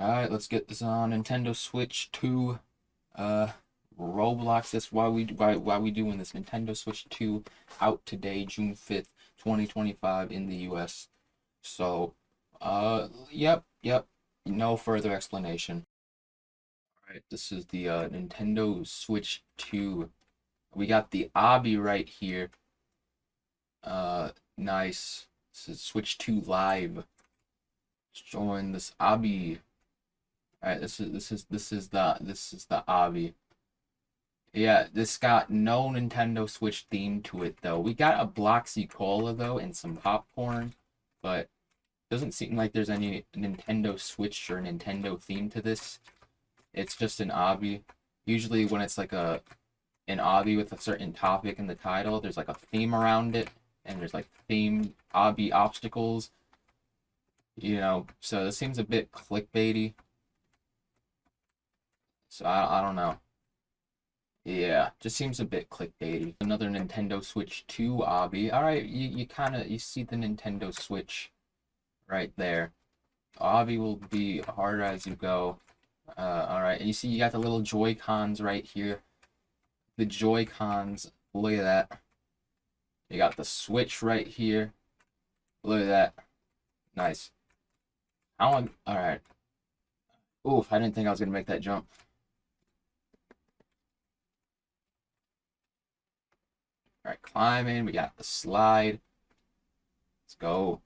Alright, let's get this on Nintendo Switch 2. Uh Roblox. That's why we doing this. Nintendo Switch 2 out today, June 5th, 2025 in the US. So yep. No further explanation. Alright, this is the Nintendo Switch 2. We got the Obby right here. Nice. This is Switch 2 Live. Showing this Obby. Alright, this is the Obby. Yeah, this got no Nintendo Switch theme to it though. We got a Bloxy Cola though and some popcorn, but doesn't seem like there's any Nintendo Switch or Nintendo theme to this. It's just an Obby. Usually when it's like an Obby with a certain topic in the title, there's like a theme around it, and there's like themed Obby obstacles. So this seems a bit clickbaity. So I don't know. Yeah, just seems a bit clickbaity. Another Nintendo Switch 2 Obby. Alright, you see the Nintendo Switch right there. Obby will be harder as you go. Alright, and you see you got the little Joy-Cons right here. The Joy-Cons, look at that. You got the Switch right here. Look at that. Nice. Alright. Oof, I didn't think I was gonna make that jump. Alright, climbing. We got the slide. Let's go.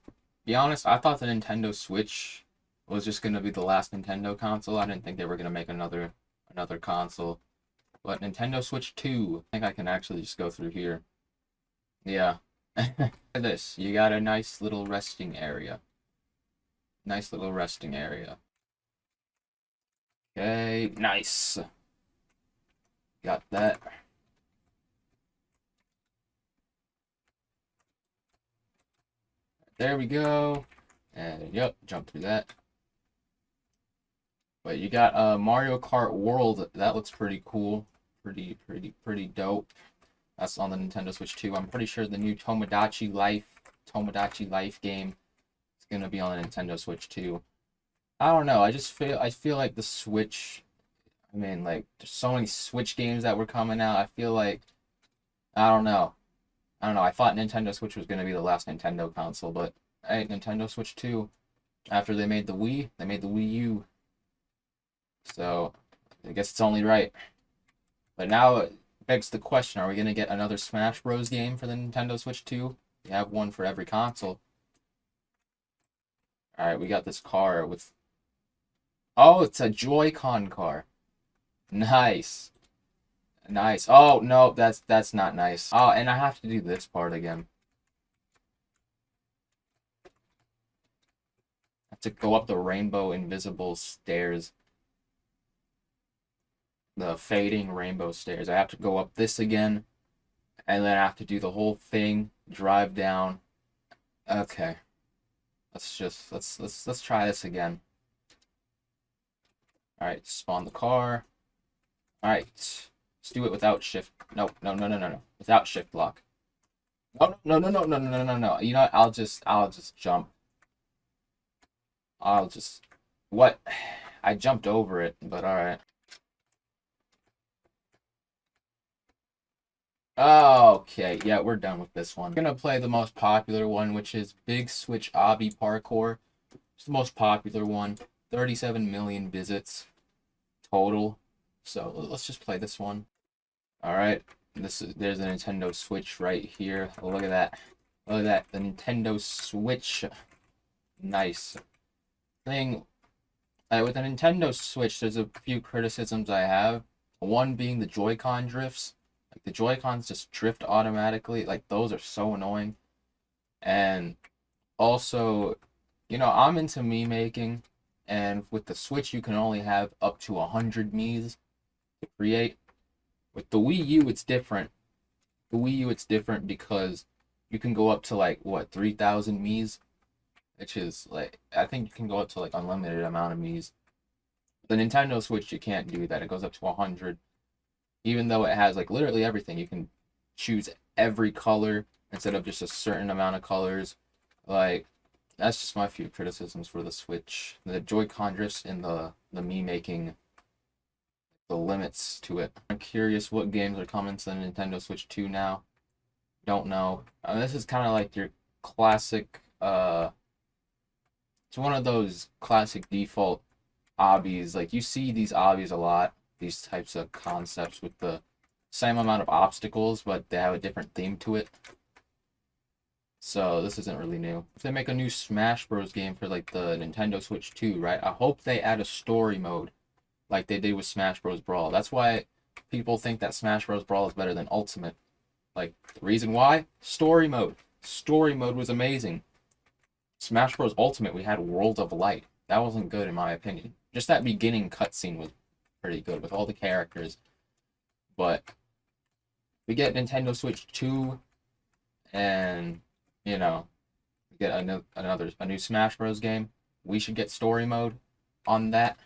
Be honest, I thought the Nintendo Switch was just gonna be the last Nintendo console. I didn't think they were gonna make another console. But Nintendo Switch 2, I think I can actually just go through here. Yeah. Look at this. You got a nice little resting area. Nice little resting area. Okay, nice. Got that. There we go. And yep, jump through that. But you got Mario Kart World. That looks pretty cool. Pretty dope. That's on the Nintendo Switch 2. I'm pretty sure the new Tomodachi Life game is gonna be on the Nintendo Switch 2. I don't know. I feel like the Switch. I mean, like there's so many Switch games that were coming out. I feel like I don't know. I don't know. I thought Nintendo Switch was gonna be the last Nintendo console, but hey, Nintendo Switch 2. After they made the Wii, they made the Wii U. So I guess it's only right. But now it begs the question, are we going to get another Smash Bros. Game for the Nintendo Switch 2? You have one for every console. Alright, we got this car with... Oh, it's a Joy-Con car. Nice. Nice. Oh, no, that's not nice. Oh, and I have to do this part again. I have to go up the rainbow invisible stairs. The fading rainbow stairs. I have to go up this again, and then I have to do the whole thing, drive down. Okay. Let's try this again. Alright, spawn the car. Alright. Let's do it without shift. No. Without shift lock. No. You know what? I'll just jump. What? I jumped over it, but alright. Okay, yeah, we're done with this one. We're gonna play the most popular one, which is Big Switch Obby Parkour. It's the most popular one. 37 million visits total. So let's just play this one. Alright, there's a Nintendo Switch right here. Oh, look at that. Look at that. The Nintendo Switch. Nice. Thing. With the Nintendo Switch, there's a few criticisms I have. One being the Joy-Con drifts. Like the Joy-Cons just drift automatically. Like those are so annoying. And also, I'm into me making, and with the Switch you can only have up to 100 Miis to create. With the Wii U it's different. The Wii U it's different because you can go up to like what, 3,000 Miis, which is like, I think you can go up to like unlimited amount of Miis. The Nintendo Switch you can't do that. It goes up to 100. Even though it has like literally everything, you can choose every color instead of just a certain amount of colors. Like that's just my few criticisms for the Switch. The Joy-Con drifts and the me making the limits to it. I'm curious what games are coming to the Nintendo Switch 2 now. Don't know. This is kind of like your classic, it's one of those classic default obbies. Like, you see these obbies a lot, these types of concepts with the same amount of obstacles, but they have a different theme to it. So this isn't really new. If they make a new Smash Bros. Game for like the Nintendo Switch 2, right? I hope they add a story mode like they did with Smash Bros. Brawl. That's why people think that Smash Bros. Brawl is better than Ultimate. Like, the reason why? Story mode. Story mode was amazing. Smash Bros. Ultimate, we had World of Light. That wasn't good in my opinion. Just that beginning cutscene was pretty good with all the characters. But we get Nintendo Switch 2 and, you know, we get a new Smash Bros. Game. We should get story mode on that.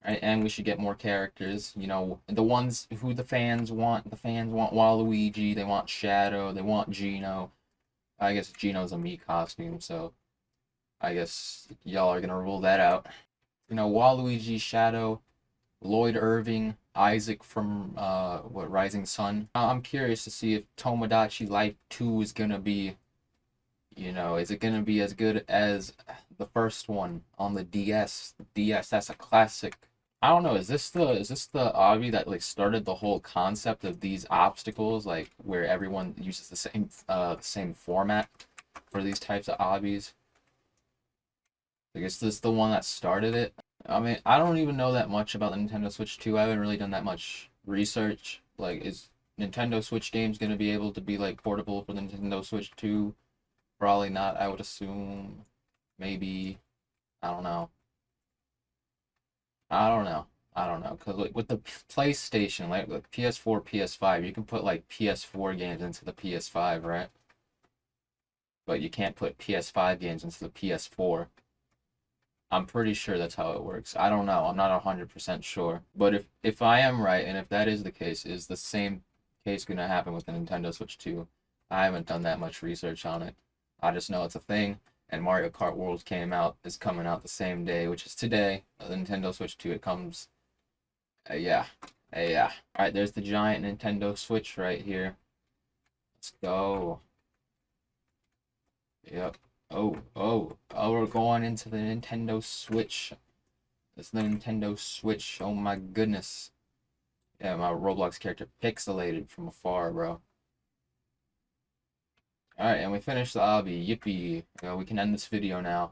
Right? And we should get more characters, you know, the ones who the fans want. The fans want Waluigi, they want Shadow, they want Geno. I guess Geno's a Mii costume, so I guess y'all are gonna rule that out. You know, Waluigi, Shadow, Lloyd Irving, Isaac from Rising Sun. I'm curious to see if Tomodachi Life 2 is gonna be, you know, is it gonna be as good as the first one on the DS? The DS, that's a classic. I don't know. Is this the obby that like started the whole concept of these obstacles, like where everyone uses the same format for these types of obbies? Like, is this the one that started it? I mean, I don't even know that much about the Nintendo Switch 2. I haven't really done that much research. Like, is Nintendo Switch games gonna be able to be like portable for the Nintendo Switch 2? Probably not, I would assume. Maybe. I don't know. I don't know. I don't know. Because like, with the PlayStation, like PS4, PS5, you can put like PS4 games into the PS5, right? But you can't put PS5 games into the PS4. I'm pretty sure that's how it works. I don't know. I'm not 100% sure. But if I am right, and if that is the case, is the same case going to happen with the Nintendo Switch 2? I haven't done that much research on it. I just know it's a thing. And Mario Kart World is coming out the same day, which is today. The Nintendo Switch 2, it comes, yeah. All right, there's the giant Nintendo Switch right here. Let's go. Yep. Oh, we're going into the Nintendo Switch. It's the Nintendo Switch. Oh my goodness. Yeah, my Roblox character pixelated from afar, bro. Alright, and we finished the obby. Yippee. We can end this video now.